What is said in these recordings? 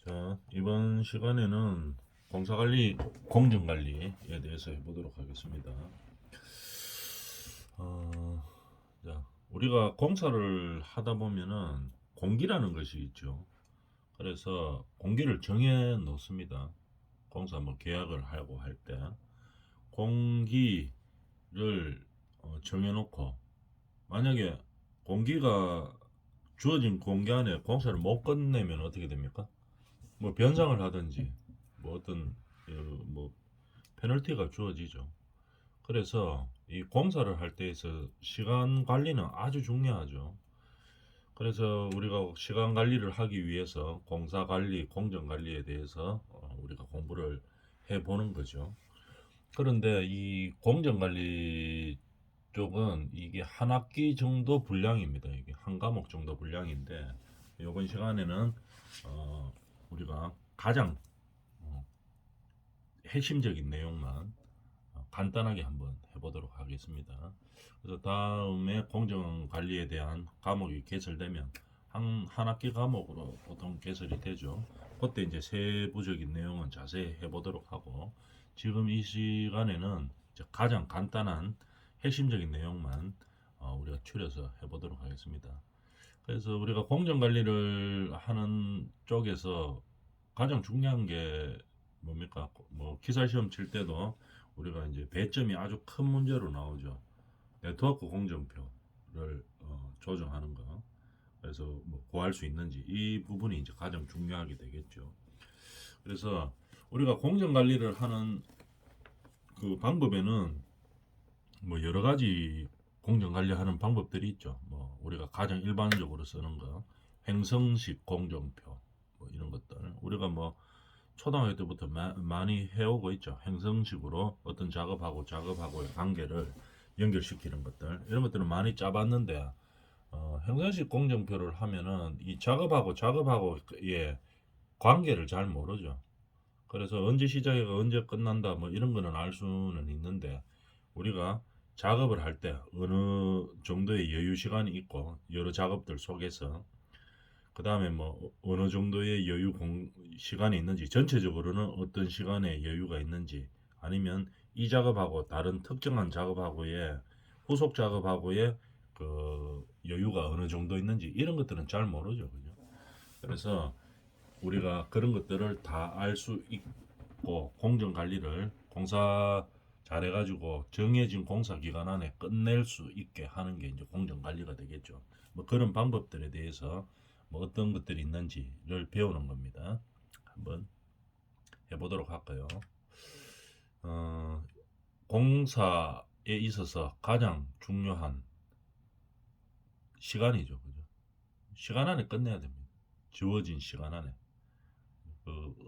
자, 이번 시간에는 공사관리, 공정관리에 대해서 해보도록 하겠습니다. 어, 자, 우리가 공사를 하다 보면은 공기라는 것이 있죠. 그래서 공기를 정해 놓습니다. 공사 뭐 계약을 하고 할 때 공기를 정해 놓고, 만약에 공기가 주어진 공기 안에 공사를 못 끝내면 어떻게 됩니까? 뭐 변상을 하든지 뭐 어떤 뭐 페널티가 주어지죠. 그래서 이 공사를 할 때에서 시간 관리는 아주 중요하죠. 그래서 우리가 시간 관리를 하기 위해서 공사 관리, 공정 관리에 대해서 우리가 공부를 해 보는 거죠. 그런데 이 공정 관리 쪽은 이게 한 학기 정도 분량입니다. 이게 한 과목 정도 분량인데, 이번 시간에는 우리가 가장 핵심적인 내용만 간단하게 한번 해보도록 하겠습니다. 그래서 다음에 공정 관리에 대한 과목이 개설되면 한 학기 과목으로 보통 개설이 되죠. 그때 이제 세부적인 내용은 자세히 해보도록 하고, 지금 이 시간에는 가장 간단한 핵심적인 내용만 우리가 추려서 해보도록 하겠습니다. 그래서 우리가 공정 관리를 하는 쪽에서 가장 중요한 게 뭡니까? 뭐 기사 시험 칠 때도 우리가 이제 배점이 아주 큰 문제로 나오죠. 네트워크 공정표를 조정하는 거. 그래서 뭐 구할 수 있는지, 이 부분이 이제 가장 중요하게 되겠죠. 그래서 우리가 공정 관리를 하는 그 방법에는 뭐 여러 가지 공정 관리하는 방법들이 있죠. 뭐 우리가 가장 일반적으로 쓰는 거 횡성식 공정표, 뭐 이런 것들 우리가 뭐 초등학교 때부터 많이 해오고 있죠. 행성식으로 어떤 작업하고의 관계를 연결시키는 것들, 이런 것들은 많이 짜봤는데, 행성식 공정표를 하면은 이 작업하고의 관계를 잘 모르죠. 그래서 언제 시작해가 언제 끝난다 뭐 이런 거는 알 수는 있는데, 우리가 작업을 할 때 어느 정도의 여유 시간이 있고 여러 작업들 속에서 그 다음에 뭐 어느 정도의 시간이 있는지, 전체적으로는 어떤 시간에 여유가 있는지, 아니면 이 작업하고 다른 특정한 작업하고의 후속 작업하고의 그 여유가 어느 정도 있는지, 이런 것들은 잘 모르죠. 그죠? 그래서 우리가 그런 것들을 다 알 수 있고, 공정 관리를 공사 잘해가지고 정해진 공사 기간 안에 끝낼 수 있게 하는 게 이제 공정 관리가 되겠죠. 뭐 그런 방법들에 대해서 뭐 어떤 것들이 있는지를 배우는 겁니다. 한번 해보도록 할까요? 어, 공사에 있어서 가장 중요한 시간이죠. 그죠? 시간 안에 끝내야 됩니다. 주어진 시간 안에.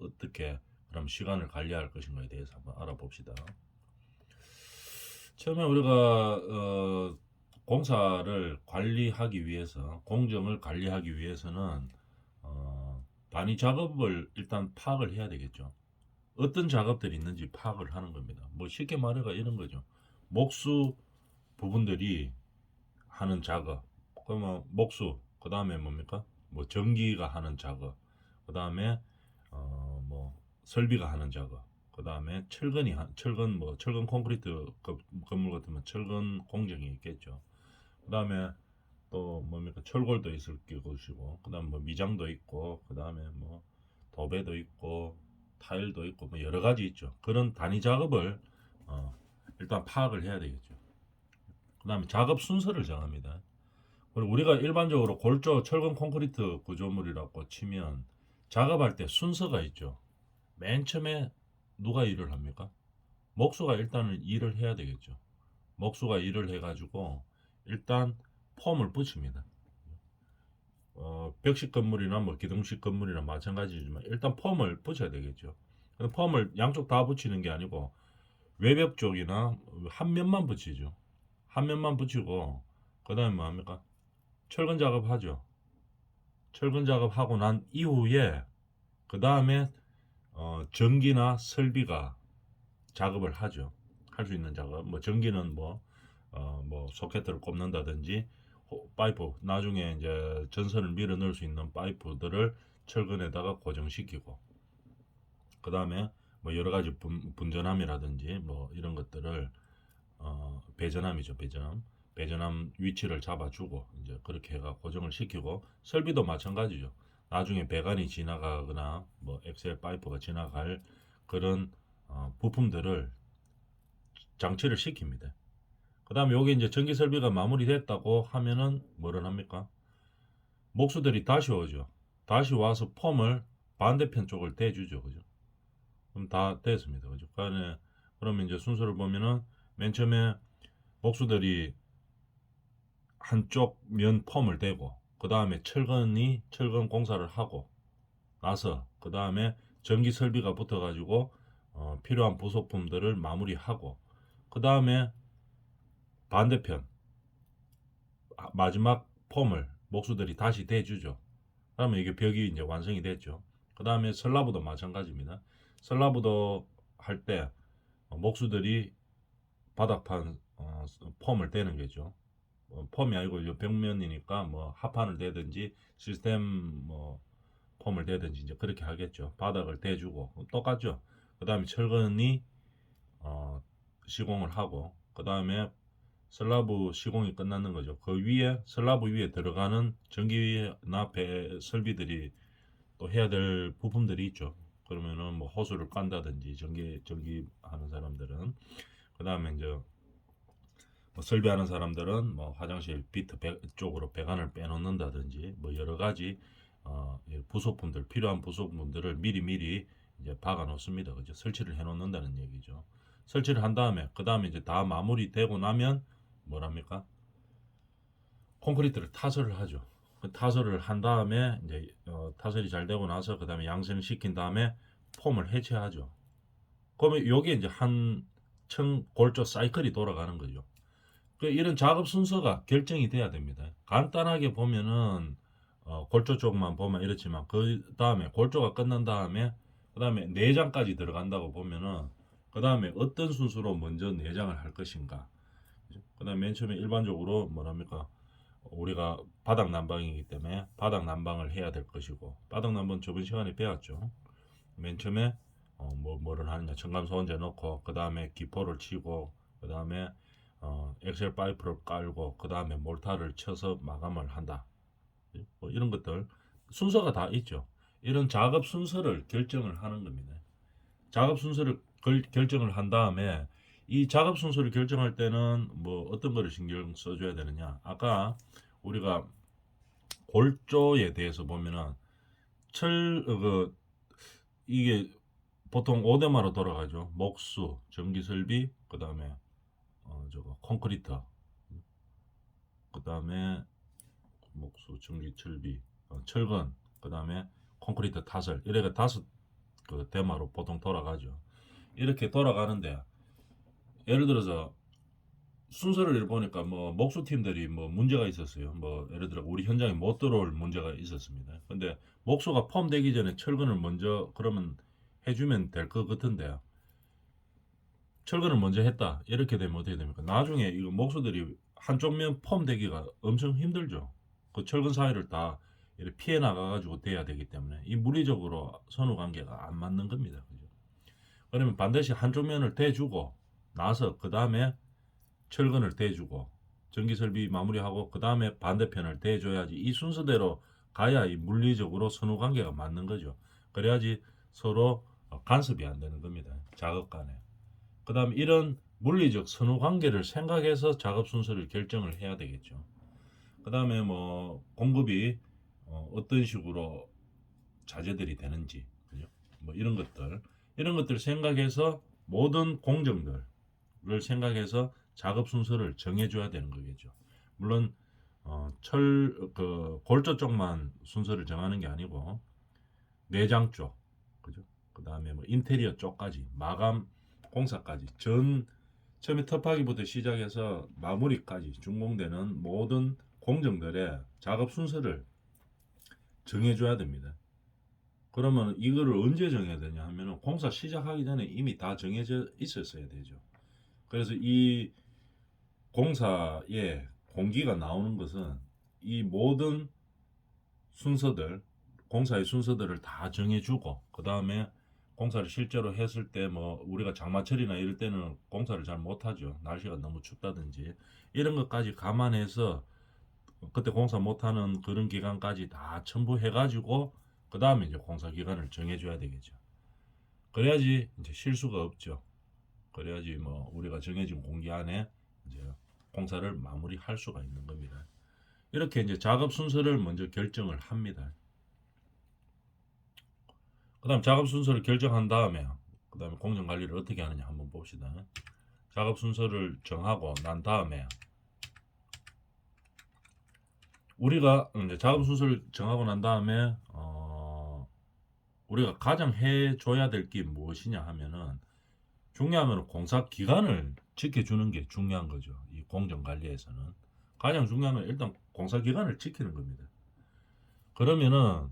어떻게 그럼 시간을 관리할 것인가에 대해서 한번 알아봅시다. 처음에 우리가 공사를 관리하기 위해서, 공정을 관리하기 위해서는 단위 작업을 일단 파악을 해야 되겠죠. 어떤 작업들이 있는지 파악을 하는 겁니다. 뭐 쉽게 말해가 이런 거죠. 목수 부분들이 하는 작업, 그러면 목수, 그 다음에 뭡니까? 뭐 전기가 하는 작업, 그 다음에 뭐 설비가 하는 작업, 그 다음에 철근, 뭐 철근 콘크리트 건물 같으면 철근 공정이 있겠죠. 그 다음에 또 뭡니까? 철골도 있을 것이고, 그 다음에 뭐 미장도 있고, 그 다음에 뭐 도배도 있고, 타일도 있고, 뭐 여러 가지 있죠. 그런 단위 작업을 어, 일단 파악을 해야 되겠죠. 그 다음에 작업 순서를 정합니다. 그리고 우리가 일반적으로 골조 철근 콘크리트 구조물이라고 치면 작업할 때 순서가 있죠. 맨 처음에 누가 일을 합니까? 목수가 일단은 일을 해야 되겠죠. 목수가 일을 해가지고 일단 폼을 붙입니다. 벽식 건물이나 뭐 기둥식 건물이나 마찬가지지만 일단 폼을 붙여야 되겠죠. 폼을 양쪽 다 붙이는 게 아니고 외벽 쪽이나 한 면만 붙이죠. 한 면만 붙이고, 그 다음에 뭐 합니까? 철근 작업하죠. 철근 작업하고 난 이후에 그 다음에 전기나 설비가 작업을 하죠. 할 수 있는 작업. 뭐 전기는 뭐 소켓을 꼽는다든지, 파이프, 나중에 이제 전선을 밀어 넣을 수 있는 파이프들을 철근에다가 고정시키고, 그 다음에 뭐 여러 가지 분전함이라든지 뭐 이런 것들을 배전함이죠. 배전함 위치를 잡아주고 이제 그렇게 해가 고정을 시키고, 설비도 마찬가지죠. 나중에 배관이 지나가거나 뭐 엑셀 파이프가 지나갈 그런 부품들을 장치를 시킵니다. 그 다음에 여기 이제 전기 설비가 마무리됐다고 하면은 뭐를 합니까? 목수들이 다시 오죠. 다시 와서 폼을 반대편 쪽을 대주죠. 그죠? 그럼 다 됐습니다. 그죠? 그러면 이제 순서를 보면은 맨 처음에 목수들이 한쪽 면 폼을 대고, 그 다음에 철근 공사를 하고 나서, 그 다음에 전기 설비가 붙어가지고 필요한 부속품들을 마무리하고, 그 다음에 반대편 마지막 폼을 목수들이 다시 대주죠. 그러면 이게 벽이 이제 완성이 됐죠. 그 다음에 슬라브도 마찬가지입니다. 슬라브도 할 때 목수들이 바닥판 폼을 대는 거죠. 폼이 아니고 벽면이니까 뭐 합판을 대든지 시스템 뭐 폼을 대든지 이제 그렇게 하겠죠. 바닥을 대주고 똑같죠. 그 다음에 철근이 시공을 하고, 그 다음에 슬라브 시공이 끝나는 거죠. 그 위에 슬라브 위에 들어가는 전기나 배 설비들이 또 해야 될 부품들이 있죠. 그러면은 뭐 호수를 깐다든지 전기 하는 사람들은, 그 다음에 이제 뭐 설비하는 사람들은 뭐 화장실 비트 쪽으로 배관을 빼놓는다든지 뭐 여러 가지 부속품들, 필요한 부속품들을 미리 이제 박아 놓습니다. 그죠? 설치를 해 놓는다는 얘기죠. 설치를 한 다음에, 그 다음에 이제 다 마무리되고 나면 뭐랍니까? 콘크리트를 타설을 하죠. 그 타설을 한 다음에 이제 타설이 잘 되고 나서 그 다음에 양생시킨 다음에 폼을 해체하죠. 그러면 여기에 이제 한 층 골조 사이클이 돌아가는 거죠. 이런 작업 순서가 결정이 돼야 됩니다. 간단하게 보면은 골조 쪽만 보면 이렇지만, 그 다음에 골조가 끝난 다음에 그 다음에 내장까지 들어간다고 보면은 그 다음에 어떤 순서로 먼저 내장을 할 것인가. 그 다음에 맨 처음에 일반적으로 뭐랍니까? 우리가 바닥 난방이기 때문에 바닥 난방을 해야 될 것이고, 바닥 난방 저번 시간에 배웠죠. 맨 처음에 뭐를 하느냐, 층간 소원제 넣고 그 다음에 기포를 치고, 그 다음에 엑셀 파이프를 깔고, 그 다음에 몰타를 쳐서 마감을 한다. 뭐 이런 것들 순서가 다 있죠. 이런 작업 순서를 결정을 하는 겁니다. 작업 순서를 결정을 한 다음에, 이 작업 순서를 결정할 때는 뭐 어떤 거를 신경 써줘야 되느냐. 아까 우리가 골조에 대해서 보면은 이게 보통 5대마로 돌아가죠. 목수, 전기설비, 그 다음에 저거 콘크리트, 그 다음에 목수, 전기설비, 철근, 그 다음에 콘크리트 타설, 이래가 5그 대마로 보통 돌아가죠. 이렇게 돌아가는데, 예를 들어서 순서를 보니까 뭐 목수팀들이 뭐 문제가 있었어요. 뭐 예를 들어 우리 현장에 못 들어올 문제가 있었습니다. 근데 목수가 폼되기 전에 철근을 먼저 그러면 해주면 될 것 같은데, 철근을 먼저 했다 이렇게 되면 어떻게 됩니까? 나중에 이거 목수들이 한쪽 면 폼되기가 엄청 힘들죠. 그 철근 사이를 다 이렇게 피해 나가가지고 돼야 되기 때문에 이 물리적으로 선후 관계가 안 맞는 겁니다. 그죠? 그러면 반드시 한쪽 면을 대주고 나서 그 다음에 철근을 대주고 전기설비 마무리하고 그 다음에 반대편을 대줘야지, 이 순서대로 가야 이 물리적으로 선후 관계가 맞는 거죠. 그래야지 서로 간섭이 안 되는 겁니다. 작업 간에. 그 다음 이런 물리적 선후 관계를 생각해서 작업 순서를 결정을 해야 되겠죠. 그 다음에 뭐 공급이 어떤 식으로 자재들이 되는지, 그죠? 뭐 이런 것들 생각해서 모든 공정들을 생각해서 작업 순서를 정해줘야 되는 거겠죠. 물론 골조 쪽만 순서를 정하는 게 아니고 내장 쪽, 그죠? 그 다음에 뭐 인테리어 쪽까지 마감 공사까지 처음에 터프하기부터 시작해서 마무리까지 준공되는 모든 공정들의 작업 순서를 정해줘야 됩니다. 그러면 이거를 언제 정해야 되냐 하면은 공사 시작하기 전에 이미 다 정해져 있었어야 되죠. 그래서 이 공사에 공기가 나오는 것은 이 모든 순서들, 공사의 순서들을 다 정해주고 그 다음에 공사를 실제로 했을 때 뭐 우리가 장마철이나 이럴 때는 공사를 잘 못하죠. 날씨가 너무 춥다든지 이런 것까지 감안해서 그때 공사 못하는 그런 기간까지 다 첨부해가지고 그 다음에 이제 공사 기간을 정해줘야 되겠죠. 그래야지 이제 실수가 없죠. 그래야지 뭐 우리가 정해진 공기 안에 이제 공사를 마무리할 수가 있는 겁니다. 이렇게 이제 작업 순서를 먼저 결정을 합니다. 그 다음 작업 순서를 결정한 다음에 그 다음에 공정 관리를 어떻게 하느냐 한번 봅시다. 작업 순서를 정하고 난 다음에 우리가 이제 작업 순서를 정하고 난 다음에 우리가 가장 해줘야 될 게 무엇이냐 하면은 중요한 건 공사 기간을 지켜주는 게 중요한 거죠. 이 공정 관리에서는 가장 중요한 건 일단 공사 기간을 지키는 겁니다. 그러면은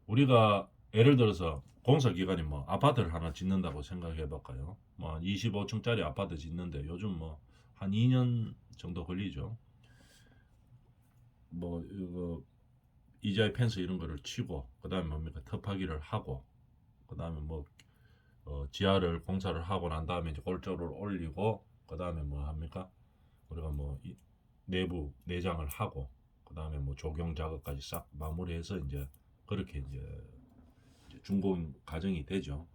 우리가 예를 들어서 공사 기간이 뭐 아파트를 하나 짓는다고 생각해 볼까요? 뭐 25층짜리 아파트 짓는데 요즘 뭐 한 2년 정도 걸리죠. 뭐 이거 이자의 펜스 이런 거를 치고 그다음에 뭡니까 터파기를 하고 그다음에 뭐 지하를 공사를 하고 난 다음에 이제 골조를 올리고 그다음에 뭐 합니까? 우리가 뭐 내부 내장을 하고 그다음에 뭐 조경 작업까지 싹 마무리해서 이제 그렇게 이제 준공 과정이 되죠.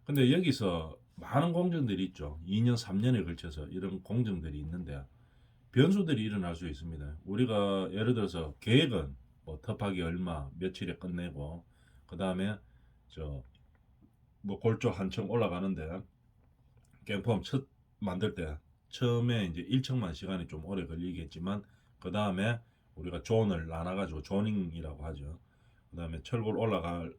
근데 여기서 많은 공정들이 있죠. 2년, 3년에 걸쳐서 이런 공정들이 있는데 변수들이 일어날 수 있습니다. 우리가 예를 들어서 계획은 뭐 터파기 얼마 며칠에 끝내고 그 다음에 저 뭐 골조 한층 올라가는데 갱폼 첫 만들 때 처음에 이제 1층만 시간이 좀 오래 걸리겠지만 그 다음에 우리가 존을 나눠가지고 조닝이라고 하죠. 그 다음에 철골 올라갈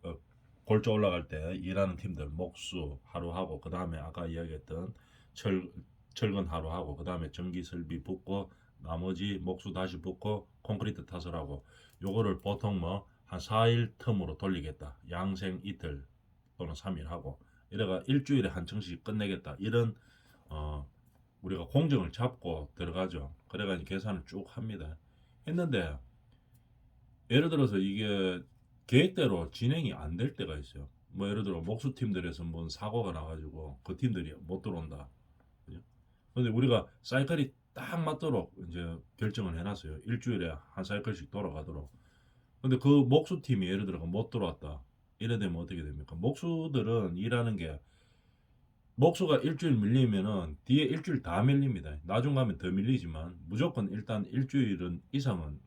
골조 올라갈 때 일하는 팀들 목수 하루 하고 그 다음에 아까 이야기했던 철근 하루 하고 그 다음에 전기 설비 붓고 나머지 목수 다시 붓고 콘크리트 타설하고 요거를 보통 뭐 한 4일 텀으로 돌리겠다. 양생 이틀 또는 3일 하고 이래가 일주일에 한 층씩 끝내겠다. 이런 우리가 공정을 잡고 들어가죠. 그래가지고 계산을 쭉 합니다. 했는데 예를 들어서 이게 계획대로 진행이 안 될 때가 있어요. 뭐 예를 들어 목수팀들에서 뭔 사고가 나가지고 그 팀들이 못 들어온다. 그죠? 근데 우리가 사이클이 딱 맞도록 이제 결정을 해놨어요. 일주일에 한 사이클씩 돌아가도록. 근데 그 목수팀이 예를 들어 못 들어왔다. 이래 되면 어떻게 됩니까? 목수들은 일하는 게 목수가 일주일 밀리면은 뒤에 일주일 다 밀립니다. 나중 가면 더 밀리지만 무조건 일단 일주일은 이상은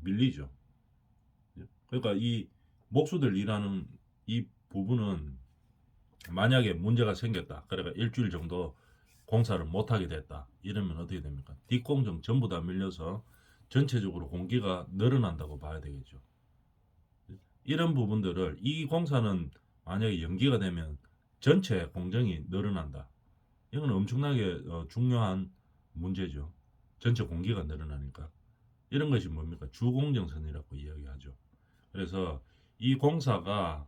밀리죠. 그러니까 이 목수들 일하는 이 부분은 만약에 문제가 생겼다. 그러니까 일주일 정도 공사를 못하게 됐다. 이러면 어떻게 됩니까? 뒷공정 전부 다 밀려서 전체적으로 공기가 늘어난다고 봐야 되겠죠. 이런 부분들을 이 공사는 만약에 연기가 되면 전체 공정이 늘어난다. 이건 엄청나게 중요한 문제죠. 전체 공기가 늘어나니까. 이런 것이 뭡니까? 주공정선이라고 이야기하죠. 그래서 이 공사가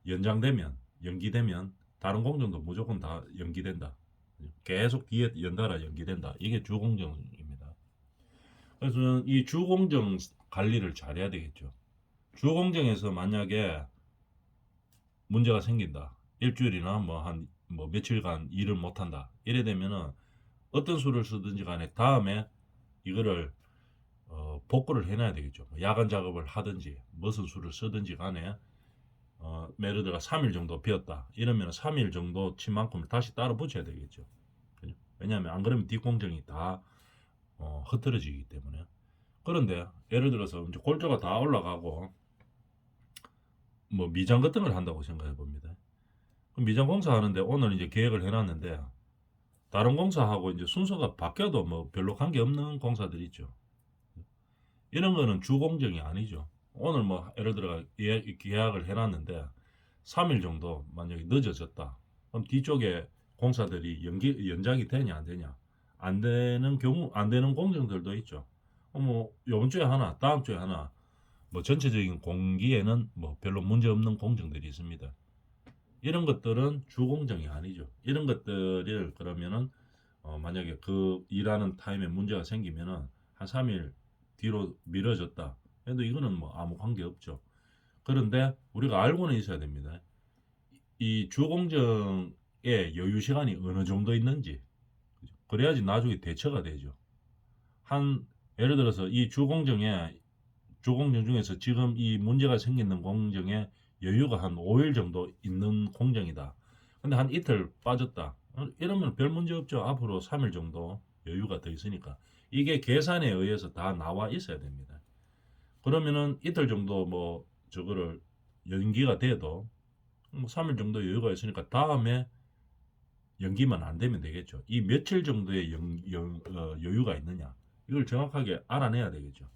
연장되면 연기되면 다른 공정도 무조건 다 연기된다. 계속 뒤에 연달아 연기된다. 이게 주공정입니다. 그래서 이 주공정 관리를 잘해야 되겠죠. 주공정에서 만약에 문제가 생긴다. 일주일이나 뭐 한 뭐 며칠간 일을 못한다. 이래 되면은 어떤 수를 쓰든지 간에 다음에 이거를 복구를 해놔야 되겠죠. 야간 작업을 하든지 무슨 수를 쓰든지 간에 예를 들어 3일 정도 비었다. 이러면 3일 정도 친 만큼을 다시 따로 붙여야 되겠죠. 왜냐하면 안 그러면 뒷공정이 다 흐트러지기 때문에. 그런데 예를 들어서 이제 골조가 다 올라가고 뭐 미장 같은 걸 한다고 생각해 봅니다. 미장 공사하는데 오늘 이제 계획을 해놨는데 다른 공사하고 이제 순서가 바뀌어도 뭐 별로 관계없는 공사들 있죠. 이런 거는 주공정이 아니죠. 오늘 뭐 예를 들어 계약을 해놨는데 3일 정도 만약에 늦어졌다. 그럼 뒤쪽에 공사들이 연장이 되냐 안 되냐? 안 되는 경우 안 되는 공정들도 있죠. 뭐 이번 주에 하나, 다음 주에 하나, 뭐 전체적인 공기에는 뭐 별로 문제 없는 공정들이 있습니다. 이런 것들은 주공정이 아니죠. 이런 것들을 그러면은 만약에 그 일하는 타임에 문제가 생기면은 한 3일 뒤로 미뤄졌다. 그래도 이거는 뭐 아무 관계 없죠. 그런데 우리가 알고는 있어야 됩니다. 이 주공정의 여유 시간이 어느 정도 있는지, 그래야지 나중에 대처가 되죠. 예를 들어서 이 주공정 중에서 지금 이 문제가 생기는 공정에 여유가 한 5일 정도 있는 공정이다. 근데 한 이틀 빠졌다. 이러면 별 문제 없죠. 앞으로 3일 정도 여유가 더 있으니까. 이게 계산에 의해서 다 나와 있어야 됩니다. 그러면은 이틀 정도 뭐 저거를 연기가 돼도 뭐 3일 정도 여유가 있으니까 다음에 연기만 안 되면 되겠죠. 이 며칠 정도의 여유가 있느냐. 이걸 정확하게 알아내야 되겠죠.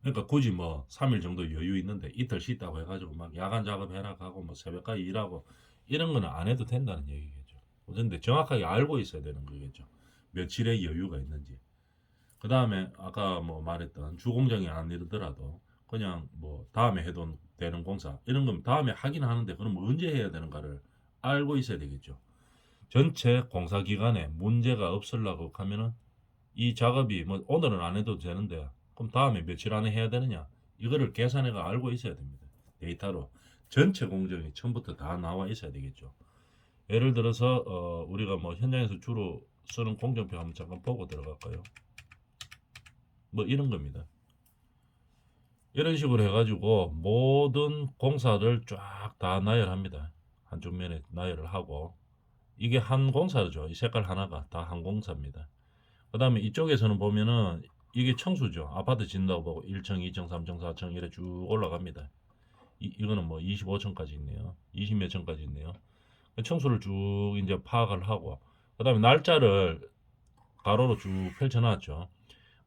그러니까 굳이 뭐 3일 정도 여유 있는데 이틀 쉬다고 해가지고 막 야간 작업해라 하고 뭐 새벽까지 일하고 이런 거는 안 해도 된다는 얘기겠죠. 그런데 정확하게 알고 있어야 되는 거겠죠. 며칠의 여유가 있는지. 그 다음에 아까 뭐 말했던 주공정이 아니더라도 그냥 뭐 다음에 해도 되는 공사 이런 건 다음에 하긴 하는데 그럼 언제 해야 되는가를 알고 있어야 되겠죠. 전체 공사 기간에 문제가 없으려고 하면은 이 작업이 뭐 오늘은 안 해도 되는데 그럼 다음에 며칠 안에 해야 되느냐 이거를 계산해가 알고 있어야 됩니다. 데이터로 전체 공정이 처음부터 다 나와 있어야 되겠죠. 예를 들어서 우리가 뭐 현장에서 주로 쓰는 공정표 한번 잠깐 보고 들어갈까요? 뭐 이런 겁니다. 이런 식으로 해가지고 모든 공사를 쫙 다 나열합니다. 한쪽 면에 나열을 하고 이게 한 공사죠. 이 색깔 하나가 다 한 공사입니다. 그 다음에 이쪽에서는 보면은 이게 청수죠. 아파트 짓는다고 보고 1층, 2층, 3층, 4층 이래 쭉 올라갑니다. 이거는 뭐 25층까지 있네요. 20 몇 층까지 있네요. 청수를 쭉 이제 파악을 하고 그 다음에 날짜를 가로로 쭉 펼쳐놨죠.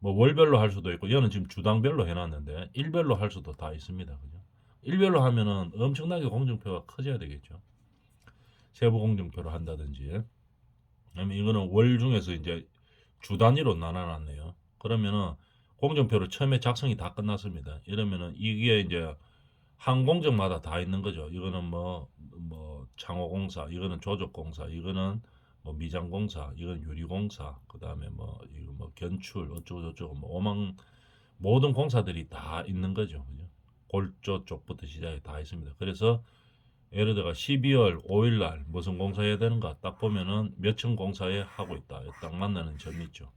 뭐 월별로 할 수도 있고 얘는 지금 주당별로 해놨는데 일별로 할 수도 다 있습니다. 그죠? 일별로 하면은 엄청나게 공정표가 커져야 되겠죠. 세부 공정표로 한다든지 아니면 이거는 월 중에서 이제 주 단위로 나눠놨네요. 그러면은 공정표를 처음에 작성이 다 끝났습니다. 이러면은 이게 이제 한 공정마다 다 있는 거죠. 이거는 뭐 창호공사, 이거는 조적공사, 이거는 뭐 미장공사, 이건 유리공사, 그 다음에 뭐 이거 뭐 견출 어쩌고 저쩌고 뭐 모든 공사들이 다 있는 거죠. 그죠? 골조 쪽부터 시작해 다 있습니다. 그래서 예를 들어 12월 5일 날 무슨 공사해야 되는가 딱 보면은 몇 층 공사에 하고 있다. 딱 만나는 점이 있죠.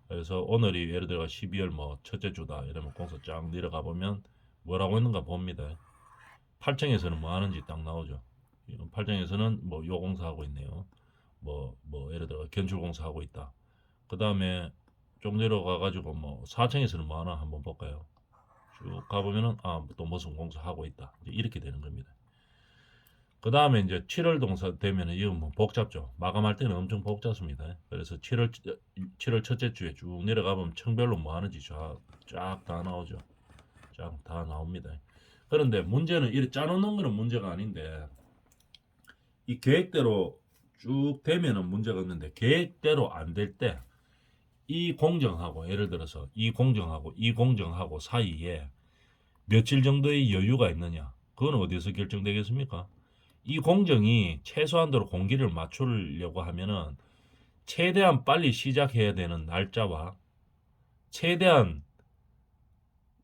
그래서 오늘이 예를 들어 12월 뭐 첫째 주다 이러면 공사 쫙 내려가 보면 뭐라고 있는가 봅니다. 8층에서는 뭐 하는지 딱 나오죠. 8층에서는 뭐 요 공사하고 있네요. 뭐 예를 들어 견출 공사하고 있다. 그 다음에 좀 내려가 가지고 뭐 4층에서는 뭐 하나 한번 볼까요? 쭉 가보면은 또 무슨 공사하고 있다. 이렇게 되는 겁니다. 그 다음에 이제 7월 동사 되면은 이건 뭐 복잡죠. 마감할 때는 엄청 복잡습니다. 그래서 7월 첫째 주에 쭉 내려가 보면 층별로 뭐 하는지 쫙 다 나오죠. 쫙 다 나옵니다. 그런데 문제는 이렇게 짜놓는 거는 문제가 아닌데 이 계획대로 쭉 되면은 문제가 없는데 계획대로 안 될 때 이 공정하고 예를 들어서 이 공정하고 사이에 며칠 정도의 여유가 있느냐 그건 어디서 결정되겠습니까? 이 공정이 최소한도로 공기를 맞추려고 하면은 최대한 빨리 시작해야 되는 날짜와 최대한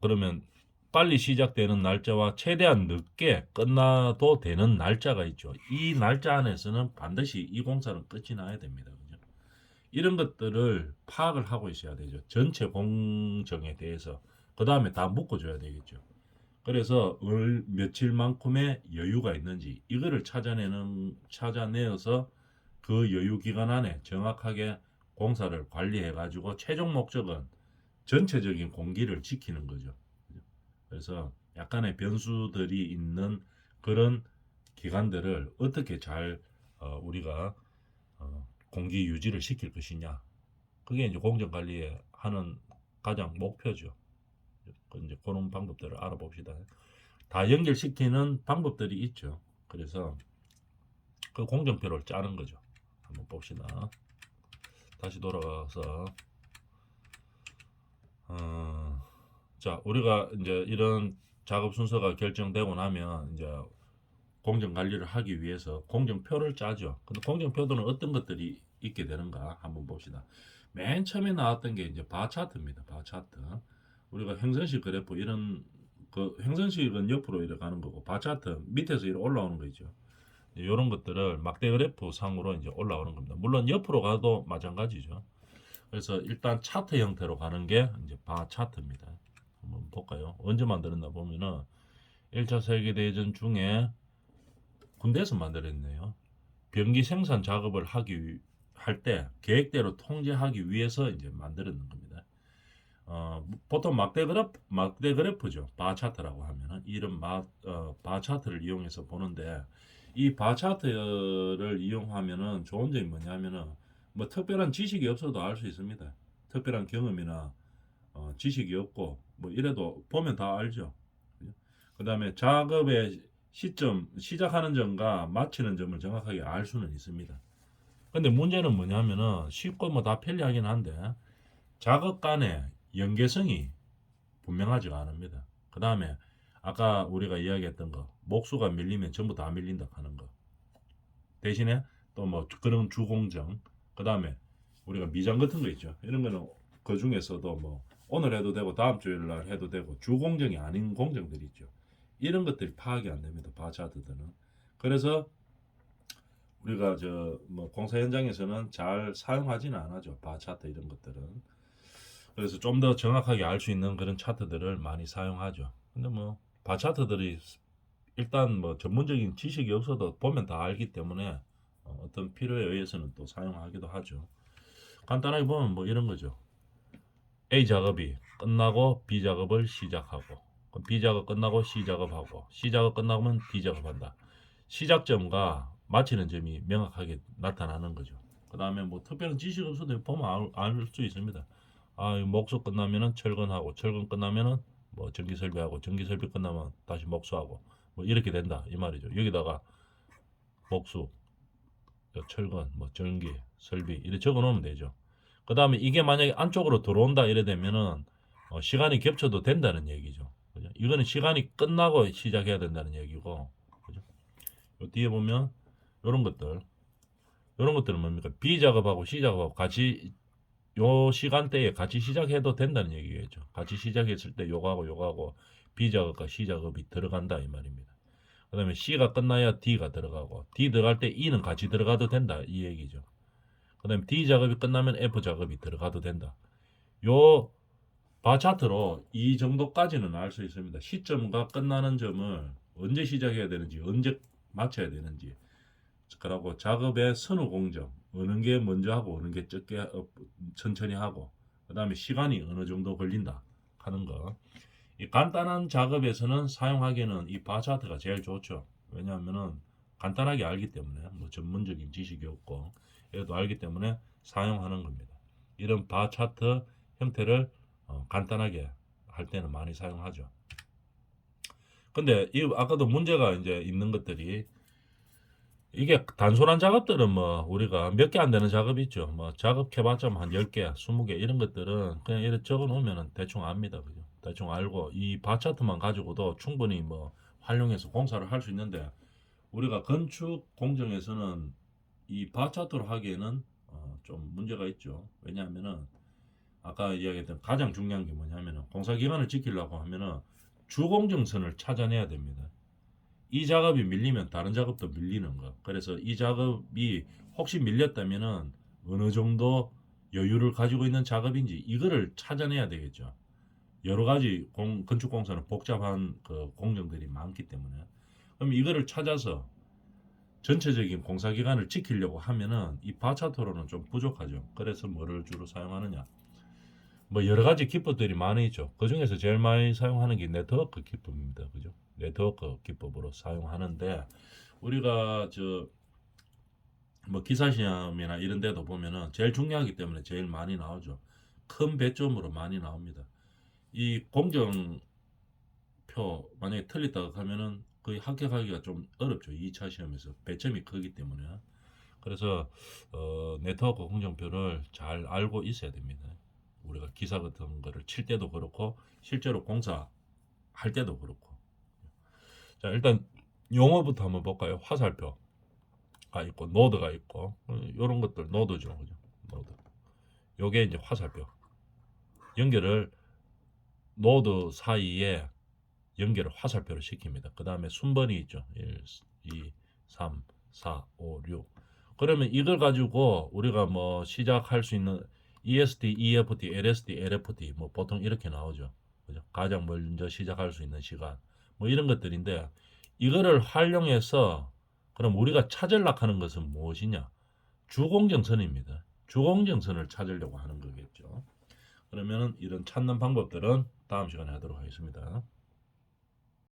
그러면 빨리 시작되는 날짜와 최대한 늦게 끝나도 되는 날짜가 있죠. 이 날짜 안에서는 반드시 이 공사는 끝이 나야 됩니다. 그죠? 이런 것들을 파악을 하고 있어야 되죠. 전체 공정에 대해서. 그 다음에 다 묶어줘야 되겠죠. 그래서 며칠만큼의 여유가 있는지 이거를 찾아내어서 그 여유 기간 안에 정확하게 공사를 관리해 가지고 최종 목적은 전체적인 공기를 지키는 거죠. 그래서 약간의 변수들이 있는 그런 기간들을 어떻게 잘 우리가 공기 유지를 시킬 것이냐 그게 이제 공정 관리에 하는 가장 목표죠. 이제 그런 방법들을 알아봅시다. 다 연결시키는 방법들이 있죠. 그래서 그 공정표를 짜는 거죠. 한번 봅시다. 다시 돌아가서 자 우리가 이제 이런 작업 순서가 결정되고 나면 이제 공정 관리를 하기 위해서 공정표를 짜죠. 근데 공정표도는 어떤 것들이 있게 되는가 한번 봅시다. 맨 처음에 나왔던 게 이제 바 차트입니다. 바 차트. 우리가 행선식 그래프 이런 그 행선식은 옆으로 이렇게 가는 거고 바 차트 밑에서 이렇게 올라오는 거 있죠. 이런 것들을 막대 그래프 상으로 이제 올라오는 겁니다. 물론 옆으로 가도 마찬가지죠. 그래서 일단 차트 형태로 가는 게 이제 바 차트입니다. 한번 볼까요? 언제 만들었나 보면은 1차 세계대전 중에 군대에서 만들었네요. 병기 생산 작업을 할 때 계획대로 통제하기 위해서 이제 만들었는 겁니다. 보통 막대 그래프죠. 바 차트라고 하면은 이런 바 차트를 이용해서 보는데 이 바 차트를 이용하면은 좋은 점이 뭐냐면은 뭐 특별한 지식이 없어도 알 수 있습니다. 특별한 경험이나 지식이 없고 뭐 이래도 보면 다 알죠. 그 다음에 작업의 시점, 시작하는 점과 마치는 점을 정확하게 알 수는 있습니다. 근데 문제는 뭐냐면은 쉽고 뭐 다 편리하긴 한데 작업 간의 연계성이 분명하지가 않습니다. 그 다음에 아까 우리가 이야기했던 거 목수가 밀리면 전부 다 밀린다 하는 거 대신에 또 뭐 그런 주공정 그 다음에 우리가 미장 같은 거 있죠. 이런 거는 그 중에서도 뭐 오늘 해도 되고 다음 주일 해도 되고 주공정이 아닌 공정들이 있죠. 이런 것들이 파악이 안 됩니다. 바차트들은. 그래서 우리가 저 뭐 공사 현장에서는 잘 사용하지는 않아죠. 바차트 이런 것들은. 그래서 좀 더 정확하게 알 수 있는 그런 차트들을 많이 사용하죠. 근데 뭐 바차트들이 일단 뭐 전문적인 지식이 없어도 보면 다 알기 때문에 어떤 필요에 의해서는 또 사용하기도 하죠. 간단하게 보면 뭐 이런 거죠. A 작업이 끝나고 B 작업을 시작하고 B 작업 끝나고 C 작업하고 C 작업 끝나면 D 작업한다. 시작점과 마치는 점이 명확하게 나타나는 거죠. 그 다음에 뭐 특별한 지식 없어도 보면 알 수 있습니다. 목수 끝나면은 철근하고 철근 끝나면은 뭐 전기 설비하고 전기 설비 끝나면 다시 목수하고 뭐 이렇게 된다 이 말이죠. 여기다가 목수, 철근, 뭐 전기, 설비 이렇게 적어 놓으면 되죠. 그 다음에 이게 만약에 안쪽으로 들어온다 이래 되면은 시간이 겹쳐도 된다는 얘기죠. 그죠? 이거는 시간이 끝나고 시작해야 된다는 얘기고, 그죠? 요 뒤에 보면 이런 것들은 뭡니까? B 작업하고 C 작업하고 같이 요 시간대에 같이 시작해도 된다는 얘기겠죠. 같이 시작했을 때 요거하고 B 작업과 C 작업이 들어간다 이 말입니다. 그 다음에 C가 끝나야 D가 들어가고 D 들어갈 때 E는 같이 들어가도 된다 이 얘기죠. 그 다음에 D 작업이 끝나면 F 작업이 들어가도 된다. 요 바 차트로 이 정도까지는 알 수 있습니다. 시점과 끝나는 점을 언제 시작해야 되는지 언제 마쳐야 되는지 그리고 작업의 선호 공정 어느 게 먼저 하고 어느 게 적게 천천히 하고 그 다음에 시간이 어느 정도 걸린다 하는 거. 이 간단한 작업에서는 사용하기에는 이 바 차트가 제일 좋죠. 왜냐하면은 간단하게 알기 때문에 뭐 전문적인 지식이 없고 얘도 알기 때문에 사용하는 겁니다. 이런 바 차트 형태를 간단하게 할 때는 많이 사용하죠. 근데 이 아까도 문제가 이제 있는 것들이 이게 단순한 작업들은 뭐 우리가 몇 개 안 되는 작업이 있죠. 뭐 작업 해봤자 한 10개, 20개 이런 것들은 그냥 이렇게 적어 놓으면 대충 압니다. 그죠? 대충 알고 이 바 차트만 가지고도 충분히 뭐 활용해서 공사를 할 수 있는데 우리가 건축 공정에서는 이 바 차트로 하기에는 좀 문제가 있죠. 왜냐하면은 아까 이야기했던 가장 중요한 게 뭐냐면은 공사 기간을 지키려고 하면은 주공정선을 찾아내야 됩니다. 이 작업이 밀리면 다른 작업도 밀리는 거. 그래서 이 작업이 혹시 밀렸다면은 어느 정도 여유를 가지고 있는 작업인지 이거를 찾아내야 되겠죠. 여러 가지 건축 공사는 복잡한 그 공정들이 많기 때문에 그럼 이거를 찾아서 전체적인 공사 기간을 지키려고 하면은 이 바차토로는 좀 부족하죠. 그래서 뭐를 주로 사용하느냐? 뭐 여러 가지 기법들이 많이 있죠. 그 중에서 제일 많이 사용하는 게 네트워크 기법입니다. 그죠? 네트워크 기법으로 사용하는데 우리가 저 뭐 기사 시험이나 이런 데도 보면은 제일 중요하기 때문에 제일 많이 나오죠. 큰 배점으로 많이 나옵니다. 이 공정표 만약에 틀렸다고 하면은 거의 합격하기가 좀 어렵죠. 2차 시험에서 배점이 크기 때문에. 그래서 네트워크 공정표를 잘 알고 있어야 됩니다. 우리가 기사 같은 거를 칠 때도 그렇고 실제로 공사 할 때도 그렇고. 자, 일단 용어부터 한번 볼까요? 화살표가 있고 노드가 있고 이런 것들 노드죠. 그죠? 노드. 요게 이제 화살표. 연결을 노드 사이에 연결을 화살표로 시킵니다. 그 다음에 순번이 있죠. 1, 2, 3, 4, 5, 6. 그러면 이걸 가지고 우리가 뭐 시작할 수 있는 EST, EFT, LST, LFT 뭐 보통 이렇게 나오죠. 그죠? 가장 먼저 시작할 수 있는 시간 뭐 이런 것들인데 이거를 활용해서 그럼 우리가 찾으려고 하는 것은 무엇이냐? 주공정선입니다. 주공정선을 찾으려고 하는 거겠죠. 그러면 이런 찾는 방법들은 다음 시간에 하도록 하겠습니다.